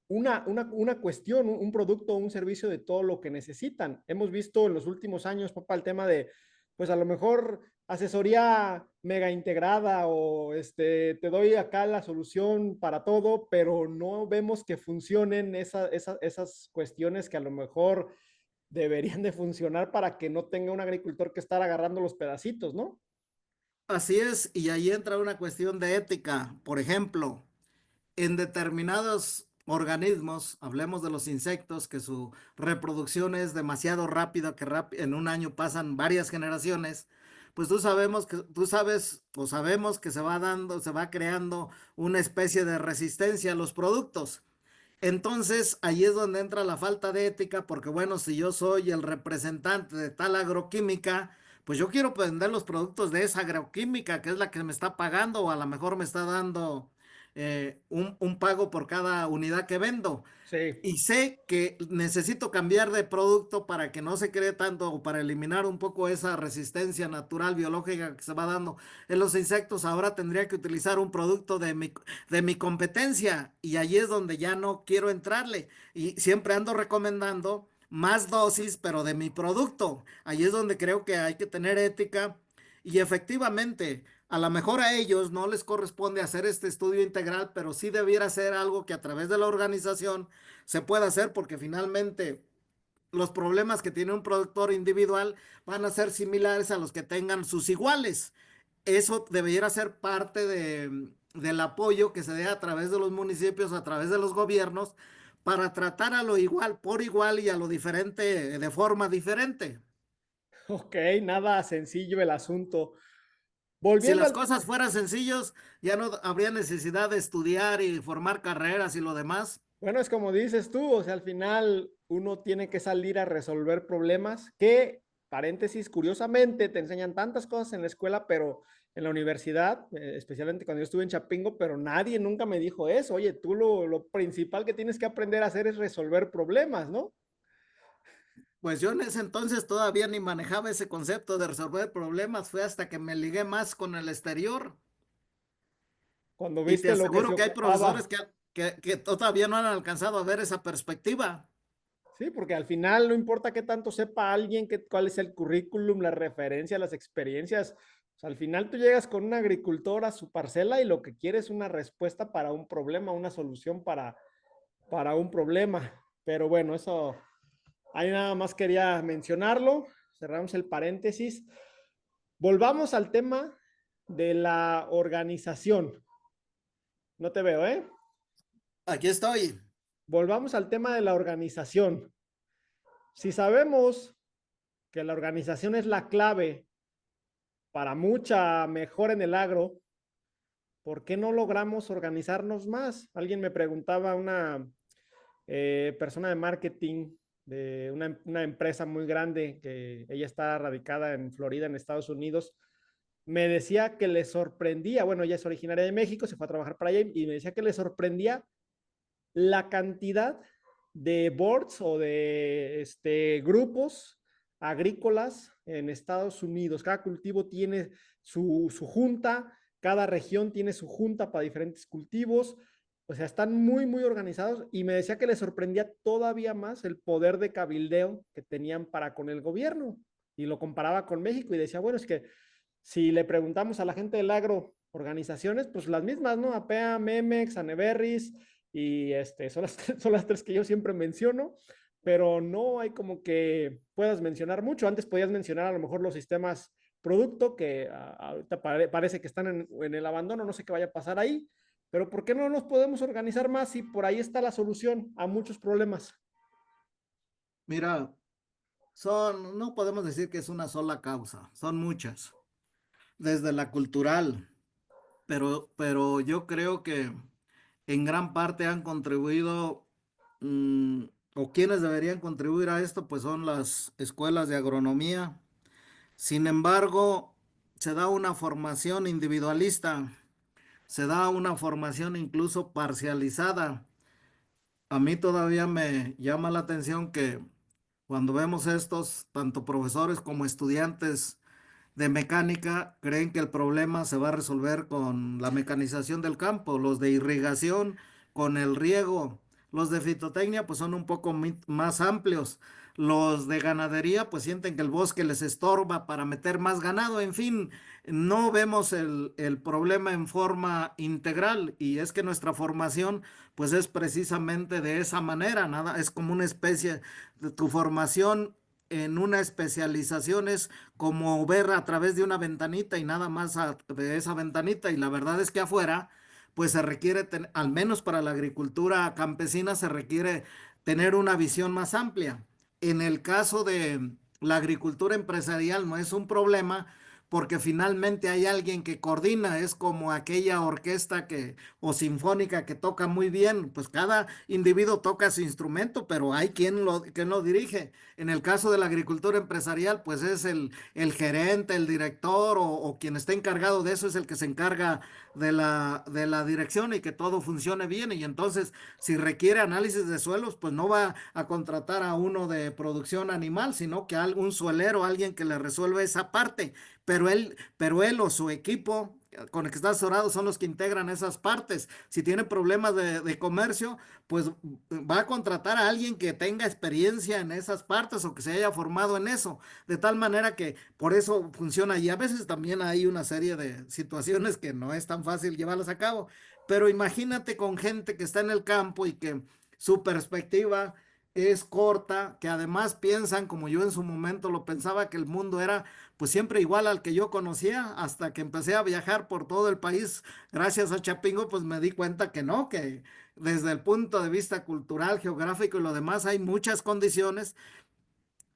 una cuestión, un producto o un servicio de todo lo que necesitan. Hemos visto en los últimos años, papá, el tema de, pues a lo mejor asesoría mega integrada o te doy acá la solución para todo, pero no vemos que funcionen esas cuestiones que a lo mejor deberían de funcionar para que no tenga un agricultor que estar agarrando los pedacitos, ¿no? Así es, y ahí entra una cuestión de ética. Por ejemplo, en determinados organismos, hablemos de los insectos, que su reproducción es demasiado rápida, que en un año pasan varias generaciones, pues tú sabes o sabemos que se va creando una especie de resistencia a los productos. Entonces, ahí es donde entra la falta de ética, porque bueno, si yo soy el representante de tal agroquímica, pues yo quiero vender los productos de esa agroquímica, que es la que me está pagando o a lo mejor me está dando un pago por cada unidad que vendo. Sí. Y sé que necesito cambiar de producto para que no se cree tanto o para eliminar un poco esa resistencia natural biológica que se va dando en los insectos. Ahora tendría que utilizar un producto de mi competencia y allí es donde ya no quiero entrarle. Y siempre ando recomendando más dosis, pero de mi producto. Allí es donde creo que hay que tener ética y efectivamente. A lo mejor a ellos no les corresponde hacer este estudio integral, pero sí debiera ser algo que a través de la organización se puede hacer porque finalmente los problemas que tiene un productor individual van a ser similares a los que tengan sus iguales. Eso debería ser parte del apoyo que se dé a través de los municipios, a través de los gobiernos, para tratar a lo igual, por igual y a lo diferente de forma diferente. Ok, nada sencillo el asunto. Si Volviendo las al cosas tema, fueran sencillos, ya no habría necesidad de estudiar y formar carreras y lo demás. bueno, es como dices tú, o sea, al final uno tiene que salir a resolver problemas que, paréntesis, curiosamente te enseñan tantas cosas en la escuela, pero en la universidad, especialmente cuando yo estuve en Chapingo, pero nadie nunca me dijo eso. Oye, tú lo principal que tienes que aprender a hacer es resolver problemas, ¿no? Pues yo en ese entonces todavía ni manejaba ese concepto de resolver problemas, fue hasta que me ligué más con el exterior. Cuando Y te viste lo que se aseguro que hay profesores ocupaba. que todavía no han alcanzado a ver esa perspectiva. Sí, porque al final no importa qué tanto sepa alguien, cuál es el currículum, la referencia, las experiencias. O sea, al final tú llegas con un agricultor a su parcela y lo que quiere es una respuesta para un problema, una solución para un problema. Pero bueno, eso ahí nada más quería mencionarlo. Cerramos el paréntesis. Volvamos al tema de la organización. No te veo, ¿eh? Aquí estoy. Volvamos al tema de la organización. Si sabemos que la organización es la clave para mucha mejora en el agro, ¿por qué no logramos organizarnos más? Alguien me preguntaba, una persona de marketing de una empresa muy grande, que ella está radicada en Florida, en Estados Unidos, me decía que le sorprendía, bueno, ella es originaria de México, se fue a trabajar para allá y me decía que le sorprendía la cantidad de boards o de grupos agrícolas en Estados Unidos. Cada cultivo tiene su junta, cada región tiene su junta para diferentes cultivos. O sea, están muy, muy organizados y me decía que le sorprendía todavía más el poder de cabildeo que tenían para con el gobierno y lo comparaba con México y decía, bueno, es que si le preguntamos a la gente del agro, organizaciones, pues las mismas, ¿no? APEA, Memex, Aneberris, y son son las tres que yo siempre menciono, pero no hay como que puedas mencionar mucho. Antes podías mencionar a lo mejor los sistemas producto, que ahorita parece que están en el abandono, no sé qué vaya a pasar ahí, pero ¿por qué no nos podemos organizar más si por ahí está la solución a muchos problemas? Mira, no podemos decir que es una sola causa, son muchas, desde la cultural, pero yo creo que en gran parte han contribuido, mm, o quienes deberían contribuir a esto, pues son las escuelas de agronomía. Sin embargo, se da una formación individualista, se da una formación incluso parcializada. A mí todavía me llama la atención que cuando vemos estos, tanto profesores como estudiantes de mecánica, creen que el problema se va a resolver con la mecanización del campo, los de irrigación con el riego, los de fitotecnia pues son un poco más amplios, los de ganadería pues sienten que el bosque les estorba para meter más ganado, en fin, no vemos el problema en forma integral y es que nuestra formación pues es precisamente de esa manera, nada, es como una especie de tu formación en una especialización es como ver a través de una ventanita y nada más de esa ventanita. Y la verdad es que afuera, pues se requiere, al menos para la agricultura campesina, se requiere tener una visión más amplia. En el caso de la agricultura empresarial no es un problema porque finalmente hay alguien que coordina, es como aquella orquesta o sinfónica que toca muy bien, pues cada individuo toca su instrumento, pero hay quien lo dirige. En el caso de la agricultura empresarial, pues es el gerente, el director o quien esté encargado de eso es el que se encarga de la dirección y que todo funcione bien. Y entonces, si requiere análisis de suelos, pues no va a contratar a uno de producción animal, sino que a un suelero, alguien que le resuelve esa parte. Pero él o su equipo con el que está asesorado son los que integran esas partes. Si tiene problemas de comercio, pues va a contratar a alguien que tenga experiencia en esas partes o que se haya formado en eso, de tal manera que por eso funciona. Y a veces también hay una serie de situaciones que no es tan fácil llevarlas a cabo, pero imagínate con gente que está en el campo y que su perspectiva es corta, que además piensan, como yo en su momento lo pensaba, que el mundo era pues siempre igual al que yo conocía, hasta que empecé a viajar por todo el país, gracias a Chapingo, pues me di cuenta que no, que desde el punto de vista cultural, geográfico y lo demás hay muchas condiciones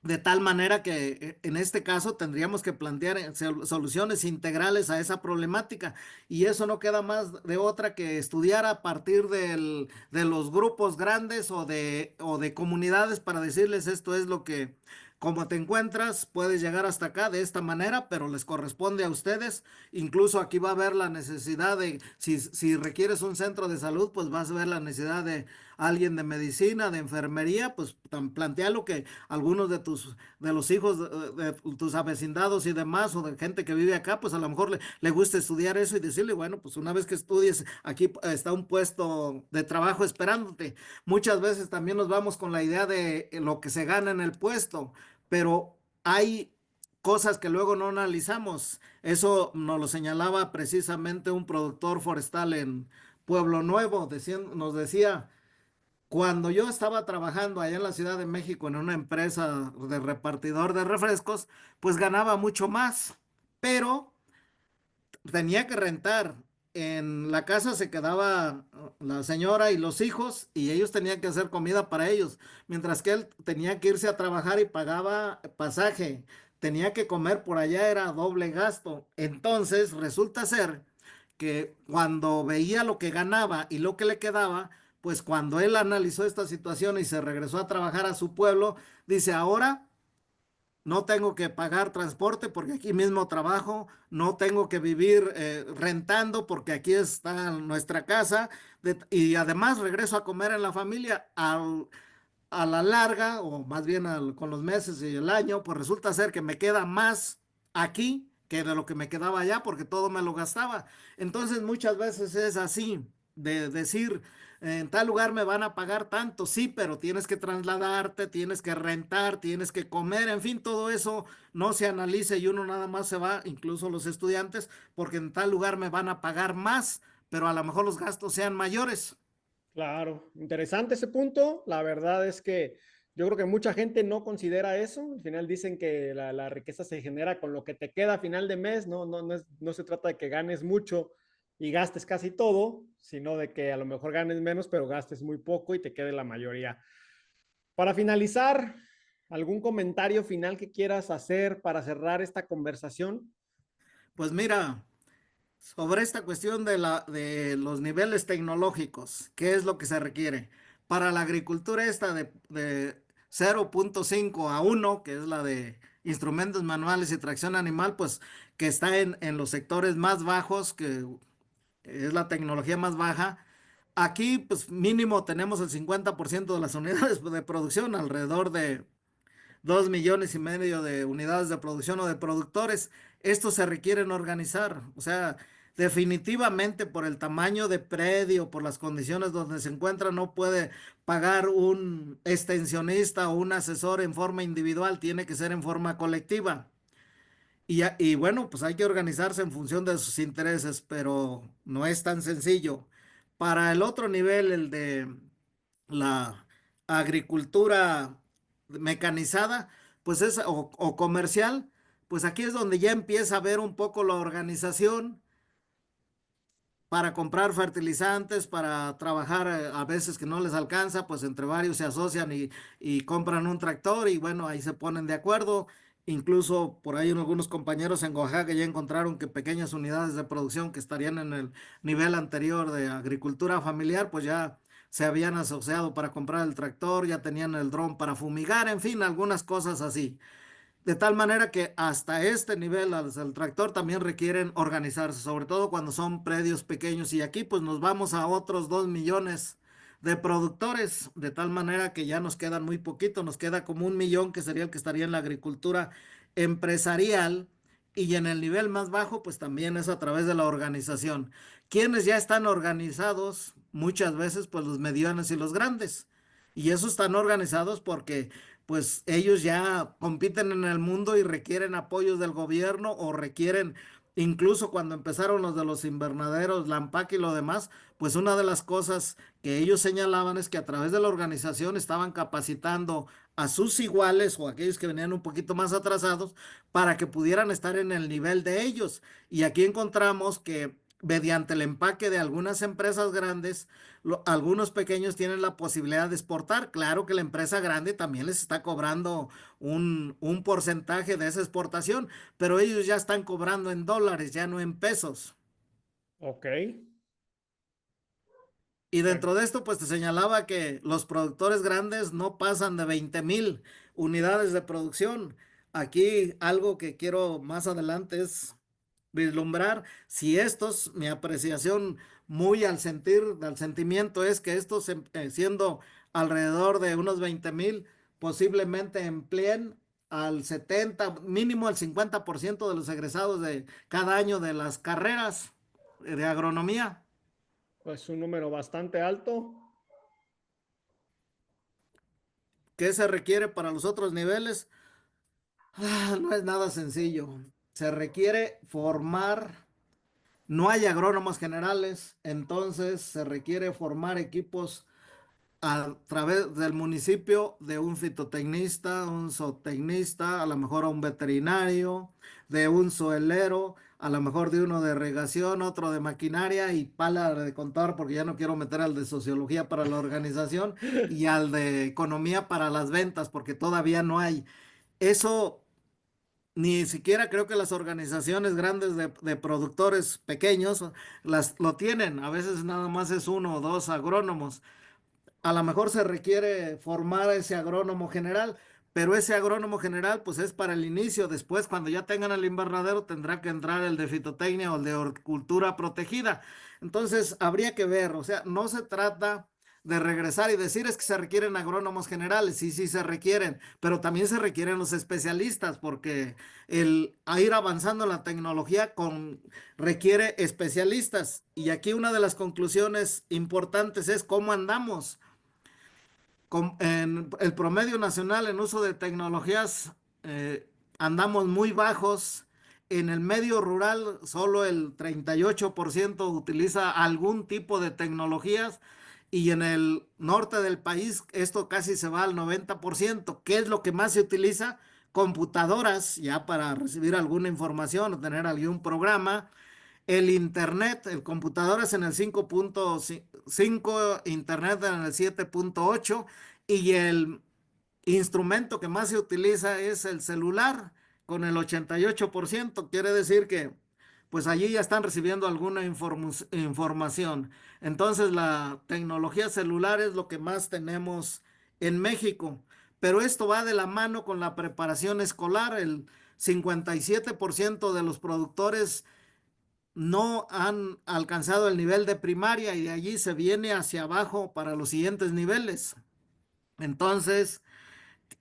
de tal manera que en este caso tendríamos que plantear soluciones integrales a esa problemática y eso no queda más de otra que estudiar a partir de los grupos grandes o de comunidades para decirles esto es lo que, como te encuentras, puedes llegar hasta acá de esta manera, pero les corresponde a ustedes. Incluso aquí va a haber la necesidad de, si requieres un centro de salud, pues vas a ver la necesidad de alguien de medicina, de enfermería, pues plantea lo que algunos de los hijos de tus avecindados y demás, o de gente que vive acá, pues a lo mejor le gusta estudiar eso y decirle, bueno, pues una vez que estudies, aquí está un puesto de trabajo esperándote. Muchas veces también nos vamos con la idea de lo que se gana en el puesto, pero hay cosas que luego no analizamos. Eso nos lo señalaba precisamente un productor forestal en Pueblo Nuevo, nos decía, cuando yo estaba trabajando allá en la Ciudad de México en una empresa de repartidor de refrescos, pues ganaba mucho más, pero tenía que rentar. En la casa se quedaba la señora y los hijos y ellos tenían que hacer comida para ellos, mientras que él tenía que irse a trabajar y pagaba pasaje, tenía que comer por allá, era doble gasto. Entonces resulta ser que cuando veía lo que ganaba y lo que le quedaba, pues cuando él analizó esta situación y se regresó a trabajar a su pueblo, dice, ahora no tengo que pagar transporte porque aquí mismo trabajo, no tengo que vivir rentando porque aquí está nuestra casa y además regreso a comer en la familia a la larga o más bien con los meses y el año, pues resulta ser que me queda más aquí que de lo que me quedaba allá porque todo me lo gastaba. Entonces muchas veces es así, de decir, en tal lugar me van a pagar tanto, sí, pero tienes que trasladarte, tienes que rentar, tienes que comer, en fin, todo eso no se analiza y uno nada más se va, incluso los estudiantes, porque en tal lugar me van a pagar más, pero a lo mejor los gastos sean mayores. Claro, interesante ese punto. La verdad es que yo creo que mucha gente no considera eso. Al final dicen que la riqueza se genera con lo que te queda a final de mes. No se trata de que ganes mucho y gastes casi todo, sino de que a lo mejor ganes menos, pero gastes muy poco y te quede la mayoría. Para finalizar, ¿algún comentario final que quieras hacer para cerrar esta conversación? Pues mira, sobre esta cuestión de los niveles tecnológicos, ¿qué es lo que se requiere? Para la agricultura esta de 0.5 a 1, que es la de instrumentos manuales y tracción animal, pues que está en los sectores más bajos, que es la tecnología más baja. Aquí, pues mínimo tenemos el 50% de las unidades de producción, alrededor de 2,5 millones de unidades de producción o de productores. Estos se requieren organizar, o sea, definitivamente por el tamaño de predio, por las condiciones donde se encuentra, no puede pagar un extensionista o un asesor en forma individual, tiene que ser en forma colectiva. Y bueno, pues hay que organizarse en función de sus intereses, pero no es tan sencillo. Para el otro nivel, el de la agricultura mecanizada, pues o comercial, pues aquí es donde ya empieza a ver un poco la organización para comprar fertilizantes, para trabajar a veces que no les alcanza, pues entre varios se asocian y compran un tractor y bueno, ahí se ponen de acuerdo. Incluso por ahí algunos compañeros en Oaxaca ya encontraron que pequeñas unidades de producción que estarían en el nivel anterior de agricultura familiar, pues ya se habían asociado para comprar el tractor, ya tenían el dron para fumigar, en fin, algunas cosas así. De tal manera que hasta este nivel, hasta el tractor, también requieren organizarse, sobre todo cuando son predios pequeños. Y aquí pues nos vamos a otros 2 millones de productores, de tal manera que ya nos quedan muy poquito, nos queda como 1 millón que sería el que estaría en la agricultura empresarial. Y en el nivel más bajo, pues también es a través de la organización. Quienes ya están organizados, muchas veces, pues los medianos y los grandes. Y esos están organizados porque pues ellos ya compiten en el mundo y requieren apoyos del gobierno o requieren, incluso cuando empezaron los de los invernaderos, la ANPAC y lo demás, pues una de las cosas que ellos señalaban es que a través de la organización estaban capacitando a sus iguales o aquellos que venían un poquito más atrasados para que pudieran estar en el nivel de ellos. Y aquí encontramos que mediante el empaque de algunas empresas grandes, algunos pequeños tienen la posibilidad de exportar. Claro que la empresa grande también les está cobrando un porcentaje de esa exportación, pero ellos ya están cobrando en dólares, ya no en pesos. Ok. Y dentro de esto, pues te señalaba que los productores grandes no pasan de 20,000 unidades de producción. Aquí algo que quiero más adelante es vislumbrar si estos, mi apreciación muy al sentir, al sentimiento es que estos, siendo alrededor de unos 20,000, posiblemente empleen al 70, mínimo al 50% de los egresados de cada año de las carreras de agronomía. Pues un número bastante alto. ¿Qué se requiere para los otros niveles? No es nada sencillo. Se requiere formar, no hay agrónomos generales, entonces se requiere formar equipos a través del municipio de un fitotecnista, un zootecnista, a lo mejor a un veterinario, de un suelero, a lo mejor de uno de regación, otro de maquinaria y pala de contar, porque ya no quiero meter al de sociología para la organización y al de economía para las ventas, porque todavía no hay. Eso ni siquiera creo que las organizaciones grandes de productores pequeños lo tienen. A veces nada más es uno o dos agrónomos. A lo mejor se requiere formar a ese agrónomo general, pero ese agrónomo general pues es para el inicio. Después, cuando ya tengan el invernadero, tendrá que entrar el de fitotecnia o el de horticultura protegida. Entonces, habría que ver, o sea, no se trata de regresar y decir es que se requieren agrónomos generales, sí, sí se requieren, pero también se requieren los especialistas porque el a ir avanzando en la tecnología requiere especialistas. Y aquí una de las conclusiones importantes es cómo andamos en el promedio nacional en uso de tecnologías, andamos muy bajos. En el medio rural, solo el 38% utiliza algún tipo de tecnologías y en el norte del país esto casi se va al 90%. ¿Qué es lo que más se utiliza? Computadoras, ya para recibir alguna información o tener algún programa. El internet, el computador es en el 5.5, internet en el 7.8 y el instrumento que más se utiliza es el celular con el 88%. Quiere decir que pues allí ya están recibiendo alguna información. Entonces la tecnología celular es lo que más tenemos en México. Pero esto va de la mano con la preparación escolar. El 57% de los productores no han alcanzado el nivel de primaria y de allí se viene hacia abajo para los siguientes niveles. Entonces,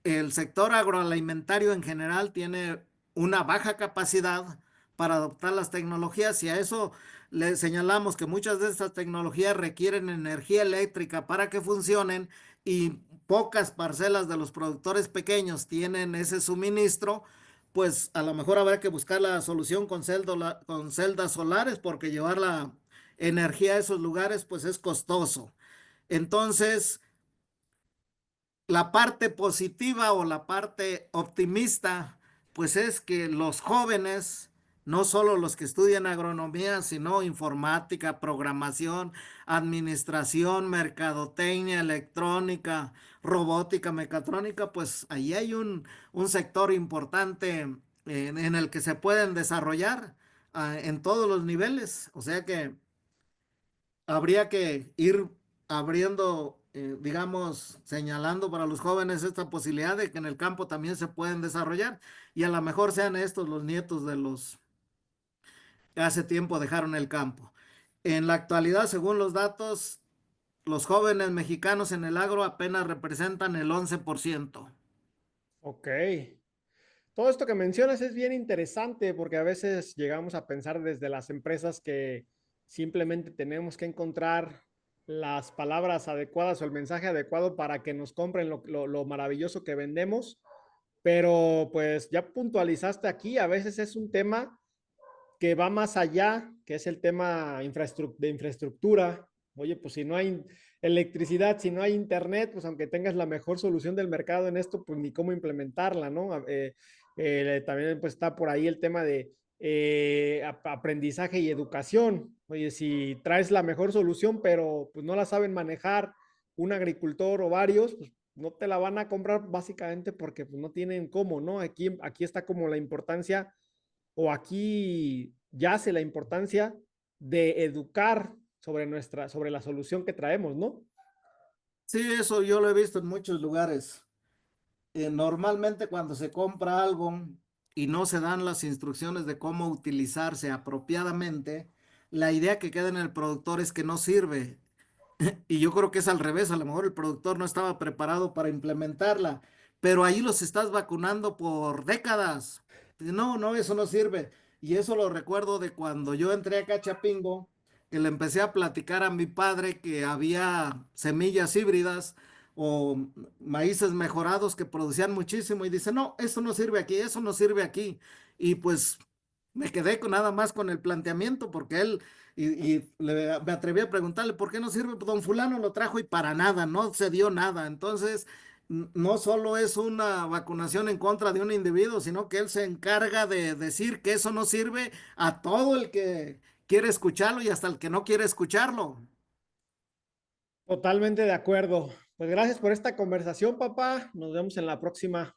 el sector agroalimentario en general tiene una baja capacidad para adoptar las tecnologías y a eso le señalamos que muchas de estas tecnologías requieren energía eléctrica para que funcionen y pocas parcelas de los productores pequeños tienen ese suministro, pues a lo mejor habrá que buscar la solución con celdas solares porque llevar la energía a esos lugares pues es costoso. Entonces, la parte positiva o la parte optimista, pues es que los jóvenes no solo los que estudian agronomía, sino informática, programación, administración, mercadotecnia, electrónica, robótica, mecatrónica, pues ahí hay un sector importante en el que se pueden desarrollar en todos los niveles. O sea que habría que ir abriendo, digamos, señalando para los jóvenes esta posibilidad de que en el campo también se pueden desarrollar y a lo mejor sean estos los nietos de los que hace tiempo dejaron el campo. En la actualidad, según los datos, los jóvenes mexicanos en el agro apenas representan el 11%. Ok. Todo esto que mencionas es bien interesante porque a veces llegamos a pensar desde las empresas que simplemente tenemos que encontrar las palabras adecuadas o el mensaje adecuado para que nos compren lo maravilloso que vendemos, pero pues ya puntualizaste aquí, a veces es un tema que va más allá, que es el tema de infraestructura. Oye, pues si no hay electricidad, si no hay internet, pues aunque tengas la mejor solución del mercado en esto, pues ni cómo implementarla, ¿no? También pues está por ahí el tema de aprendizaje y educación. Oye, si traes la mejor solución, pero pues no la saben manejar un agricultor o varios, pues no te la van a comprar básicamente porque pues, no tienen cómo, ¿no? Aquí está como la importancia o aquí yace la importancia de educar sobre la solución que traemos, ¿no? Sí, eso yo lo he visto en muchos lugares. Normalmente cuando se compra algo y no se dan las instrucciones de cómo utilizarse apropiadamente, la idea que queda en el productor es que no sirve. Y yo creo que es al revés, a lo mejor el productor no estaba preparado para implementarla, pero ahí los estás vacunando por décadas. No, no, eso no sirve. Y eso lo recuerdo de cuando yo entré a Cachapingo, que le empecé a platicar a mi padre que había semillas híbridas o maíces mejorados que producían muchísimo y dice, no, eso no sirve aquí, eso no sirve aquí. Y pues me quedé con nada más con el planteamiento porque él me atreví a preguntarle por qué no sirve, pues don fulano lo trajo y para nada, no se dio nada. Entonces, no solo es una vacunación en contra de un individuo, sino que él se encarga de decir que eso no sirve a todo el que quiere escucharlo y hasta el que no quiere escucharlo. Totalmente de acuerdo. Pues gracias por esta conversación, papá. Nos vemos en la próxima.